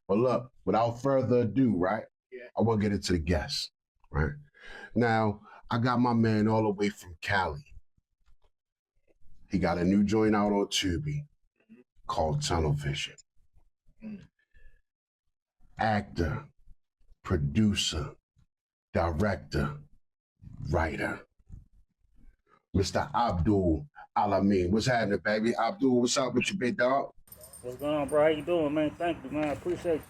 But look, without further ado, right? Yeah. I want to get into the guests, right? Now, I got my man all the way from Cali. He got a new joint out on Tubi called Tunnel Vision. Mm. Actor, producer, director, writer. Mr. Abdul El-Amin. What's happening, baby? Abdul, what's up with you, big dog? What's going on, bro? How you doing, man? Thank you, man. I appreciate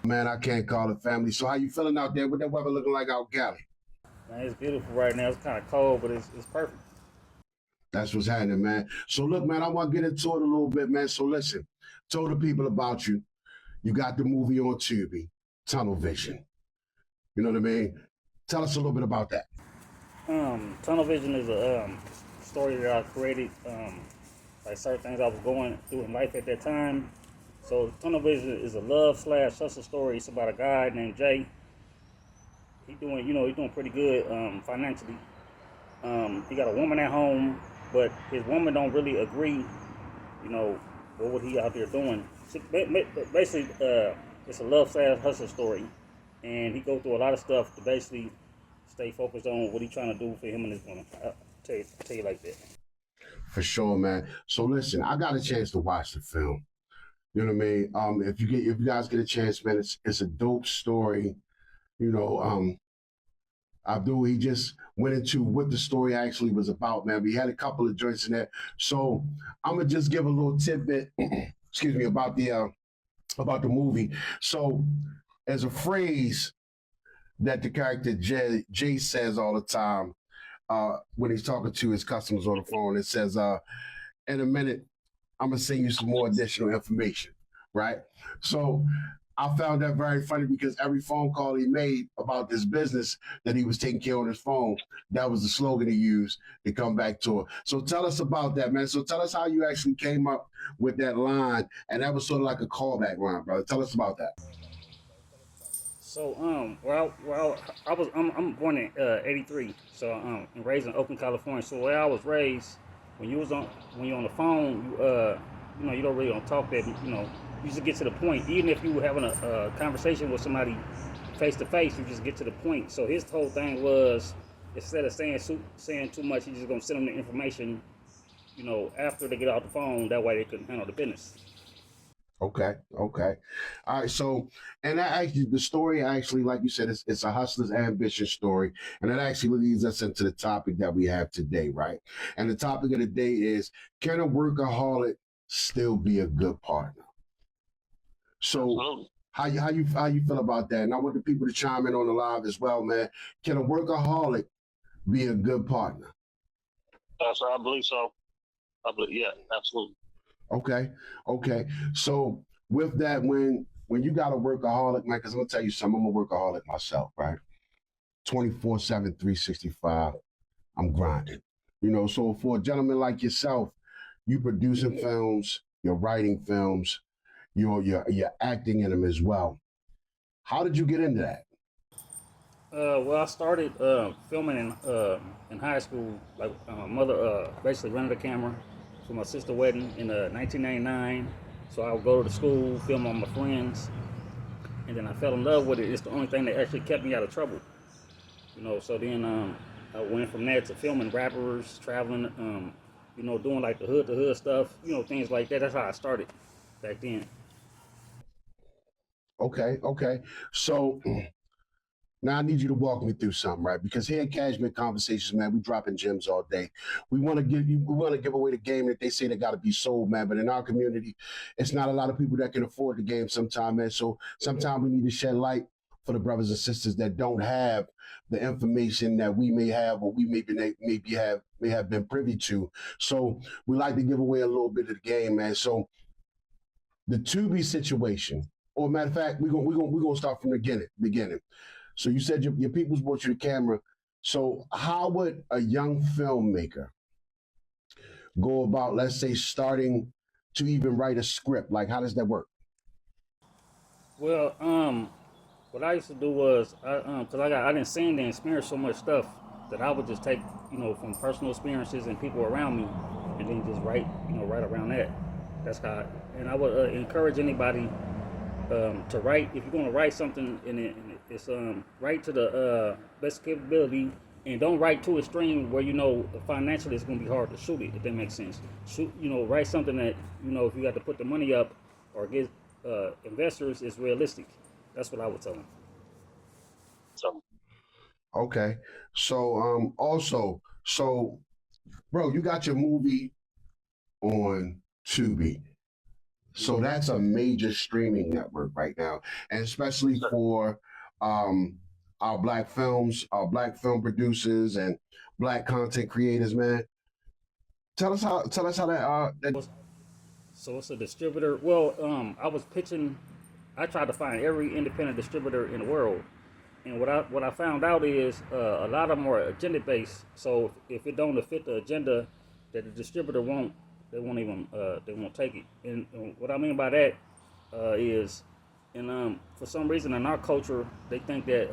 you. Man, I can't call it family. So how you feeling out there? What that weather looking like out Cali? Man, it's beautiful right now. It's kind of cold, but it's perfect. That's what's happening, man. So look, man, I want to get into it a little bit, man. So listen, told the people about you. You got the movie on Tubi, Tunnel Vision. You know what I mean? Tell us a little bit about that. Tunnel Vision is a story that I created, like certain things I was going through in life at that time. So Tunnel Vision is a love/hustle story. It's about a guy named Jay. He's doing pretty good financially. He got a woman at home, but his woman don't really agree. You know, what he out there doing? Basically, it's a love/hustle story, and he go through a lot of stuff to basically stay focused on what he's trying to do for him and his woman. I'll tell you like that. For sure, man. So listen, I got a chance to watch the film. You know what I mean? If you guys get a chance, man, it's a dope story. You know, Abdul, he just went into what the story actually was about, man. We had a couple of joints in there. So I'm gonna just give a little tidbit, excuse me, about the movie. So as a phrase that the character Jay says all the time when he's talking to his customers on the phone, it says, in a minute, I'm gonna send you some more additional information, right? So I found that very funny because every phone call he made about this business that he was taking care of on his phone, that was the slogan he used to come back to it. So tell us about that, man. So tell us how you actually came up with that line, and that was sort of like a callback line, brother. Tell us about that. So, I'm born in '83. So, I'm raised in Oakland, California. So, where I was raised, when you're on the phone, you don't really don't talk that. You just get to the point. Even if you were having a conversation with somebody face to face, you just get to the point. So his whole thing was, instead of saying too much, he's just gonna send them the information, after they get off the phone. That way they couldn't handle the business. Okay, okay. All right, so, and that actually, the story actually, like you said, it's a hustler's ambition story. And that actually leads us into the topic that we have today, right? And the topic of the day is, can a workaholic still be a good partner? So Absolutely. how you feel about that? And I want the people to chime in on the live as well, man. Can a workaholic be a good partner? I believe so. Yeah, absolutely. Okay, okay. So with that, when you got a workaholic, man, because I'm gonna tell you something, I'm a workaholic myself, right? 24/7, 365, I'm grinding. So for a gentleman like yourself, you producing films, you're writing films, you're acting in them as well. How did you get into that? Well, I started filming in high school. Like my mother basically rented a camera for my sister's wedding in 1999. So I would go to the school, film on my friends, and then I fell in love with it. It's the only thing that actually kept me out of trouble. So then I went from that to filming rappers, traveling, doing like the hood to hood stuff, things like that. That's how I started back then. Okay, okay. So now I need you to walk me through something, right? Because here at Cashmere Conversations, man, we dropping gems all day. We want to give away the game that they say they got to be sold, man. But in our community, it's not a lot of people that can afford the game sometimes, man. So sometimes we need to shed light for the brothers and sisters that don't have the information that we may have, or we may have been privy to. So we like to give away a little bit of the game, man. So the Tubi situation, or matter of fact, we're gonna start from the beginning. So you said your people's brought you the camera. So how would a young filmmaker go about, let's say, starting to even write a script? Like, how does that work? Well, what I used to do was, cause I didn't seen and experience so much stuff that I would just take, from personal experiences and people around me, and then just write, right around that. That's how, and I would encourage anybody to write. If you're going to write something, it's write to the best capability, and don't write too extreme where financially it's going to be hard to shoot it. If that makes sense. Shoot, write something that if you got to put the money up or get investors, is realistic. That's what I would tell them. So Okay. So bro, you got your movie on Tubi. So that's a major streaming network right now. And especially for our black films, our black film producers and black content creators, man. Tell us how that So it's a distributor. Well, I was pitching. I tried to find every independent distributor in the world, and what I found out is a lot of them are agenda based. So if it don't fit the agenda that the distributor won't, they won't take it. And what I mean by that is, and for some reason in our culture, they think that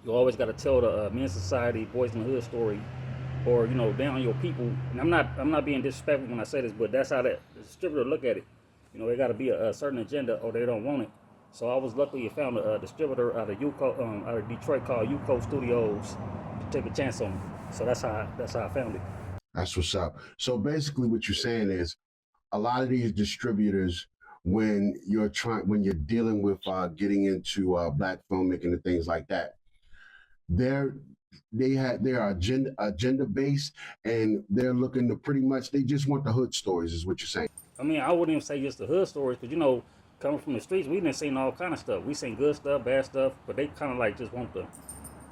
you always got to tell the men's society, boys in the hood story, or down your people. And I'm not being disrespectful when I say this, but that's how the distributor look at it. They got to be a certain agenda, or they don't want it. So I was lucky to found a distributor out of Detroit called UCO Studios to take a chance on me. So that's how I found it. That's what's up. So basically what you're saying is a lot of these distributors, when you're dealing with getting into black filmmaking and things like that, they're agenda based, and they're looking to they just want the hood stories, is what you're saying. I mean, I wouldn't even say just the hood stories, because coming from the streets, we done seen all kind of stuff. We seen good stuff, bad stuff, but they kind of like just want the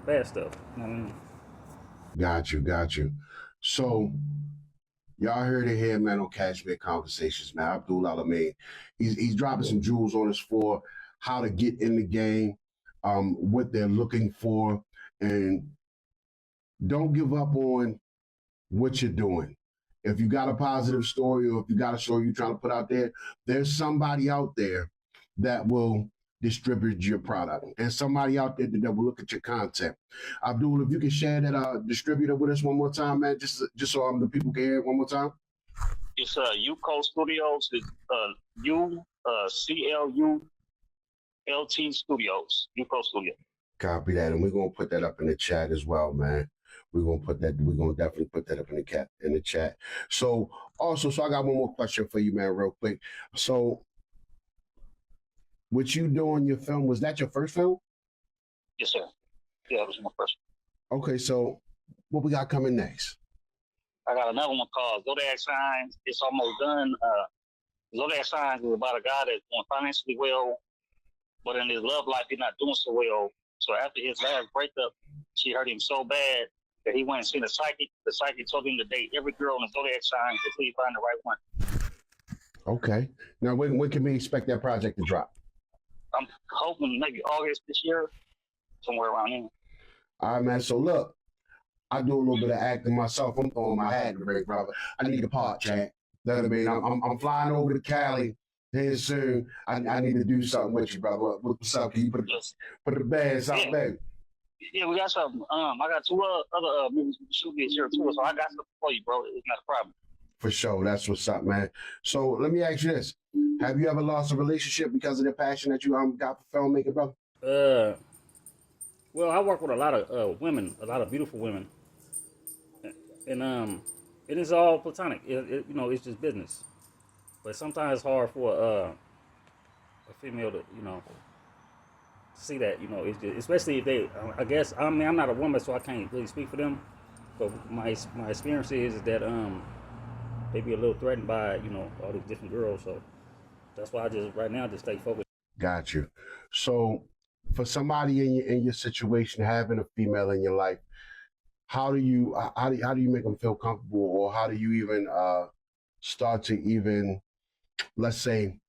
bad stuff. You know what I mean? Got you. So y'all heard it here, man, on Cashmere Conversations, man. Abdul El-Amin. He's dropping some jewels on us for how to get in the game, what they're looking for, and don't give up on what you're doing. If you got a positive story, or if you got a story you're trying to put out there, there's somebody out there that will distribute your product, and somebody out there that will look at your content. Abdul, if you can share that distributor with us one more time, man, just so the people can hear it one more time. it's UCO Studios. It's UCLULT Studios. UCO Studios. Copy that, and we're gonna put that up in the chat as well, man. We're gonna definitely put that up in the chat. So I got one more question for you, man, real quick. So what you doing your film, was that your first film? Yes, sir. Yeah, it was my first. Okay, so what we got coming next? I got another one called Zodiac Signs. It's almost done. Zodiac Signs is about a guy that's doing financially well, but in his love life, he's not doing so well. So after his last breakup, she hurt him so bad that he went and seen a psychic. The psychic told him to date every girl in the Zodiac Signs until he find the right one. Okay. Now, when can we expect that project to drop? I'm hoping maybe August this year, somewhere around here. All right, man. So look, I do a little bit of acting myself. I'm throwing my hat in the ring, brother. I need a part, Chad. You know what I mean? I'm flying over to Cali here soon. I need to do something with you, brother. What's up? Can you put the bags out, baby? Yeah, we got something. I got two other movies we shoot this year too, so I got something for you, bro. It's not a problem. For sure. That's what's up, man. So let me ask you this. Have you ever lost a relationship because of the passion that you got for filmmaking, brother? Well, I work with a lot of women, a lot of beautiful women, and it is all platonic. It's just business. But sometimes it's hard for a female to see that. It's just, especially if they. I guess I'm not a woman, so I can't really speak for them. But my experience is that they be a little threatened by all these different girls. So that's why I just right now just stay focused. Got you. So for somebody in your situation, having a female in your life, how do you make them feel comfortable, or how do you even start to even, let's say,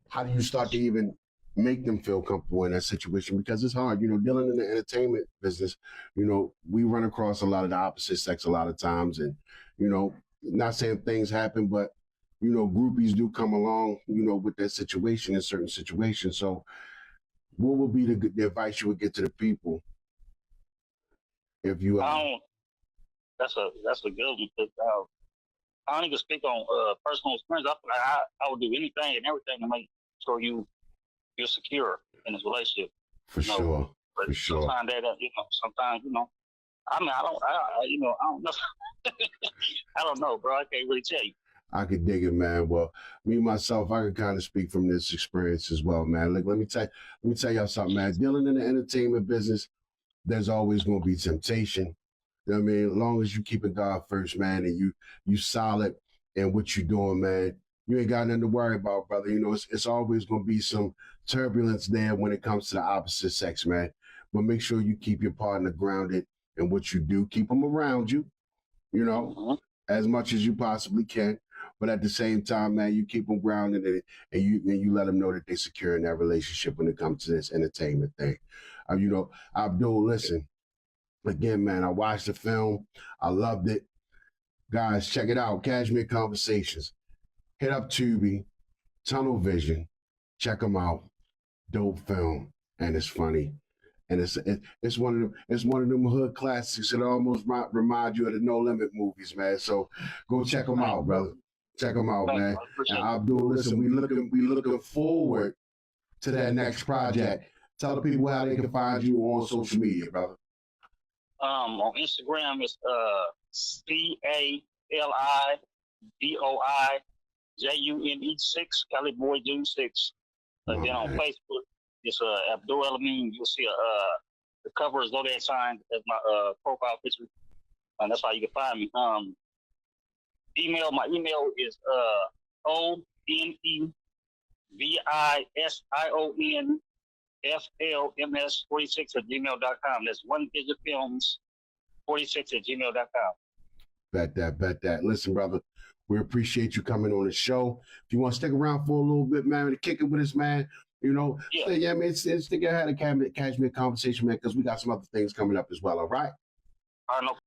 how do you start to even make them feel comfortable in that situation? Because it's hard, dealing in the entertainment business, we run across a lot of the opposite sex a lot of times, and not saying things happen, but groupies do come along, with that situation in certain situations. So what would be the advice you would get to the people if you that's a good one, because I don't even speak on personal experience. I would do anything and everything to make sure you you're secure in this relationship. For sure. But For sure. sometimes sometimes, I mean, I don't know. I don't know, bro. I can't really tell you. I could dig it, man. Well, me myself, I can kind of speak from this experience as well, man. Look, let me tell y'all something, man. Dealing in the entertainment business, there's always going to be temptation. You know what I mean? As long as you keeping God first, man, and you solid in what you're doing, man, you ain't got nothing to worry about, brother. You know, it's always going to be some turbulence there when it comes to the opposite sex, man. But make sure you keep your partner grounded in what you do. Keep them around you, you know, as much as you possibly can. But at the same time, man, you keep them grounded and you let them know that they're secure in that relationship when it comes to this entertainment thing. You know, Abdul, listen, again, man, I watched the film. I loved it. Guys, check it out. Cashmere Conversations. Hit up Tubi, Tunnel Vision. Check them out. Dope film. And it's funny. And it's one of them hood classics that almost remind you of the No Limit movies, man. So go check them out, brother. Check them out, man. And Abdul, listen, we looking forward to that next project. Tell the people how they can find you on social media, brother. On Instagram, it's CALIBOIJUNE6, Cali Boy June 6. And then on Facebook, it's Abdul El-Amin. You'll see the cover is Zodiac sign as my profile picture, and that's how you can find me. My email is ONEVISIONFLMS46@gmail.com. That's One Digit Films 46@gmail.com. Bet that. Listen, brother, we appreciate you coming on the show. If you want to stick around for a little bit, man, to kick it with us, man, you know, I mean, stick your head and Cashmere Conversation, man, because we got some other things coming up as well, all right? All right, no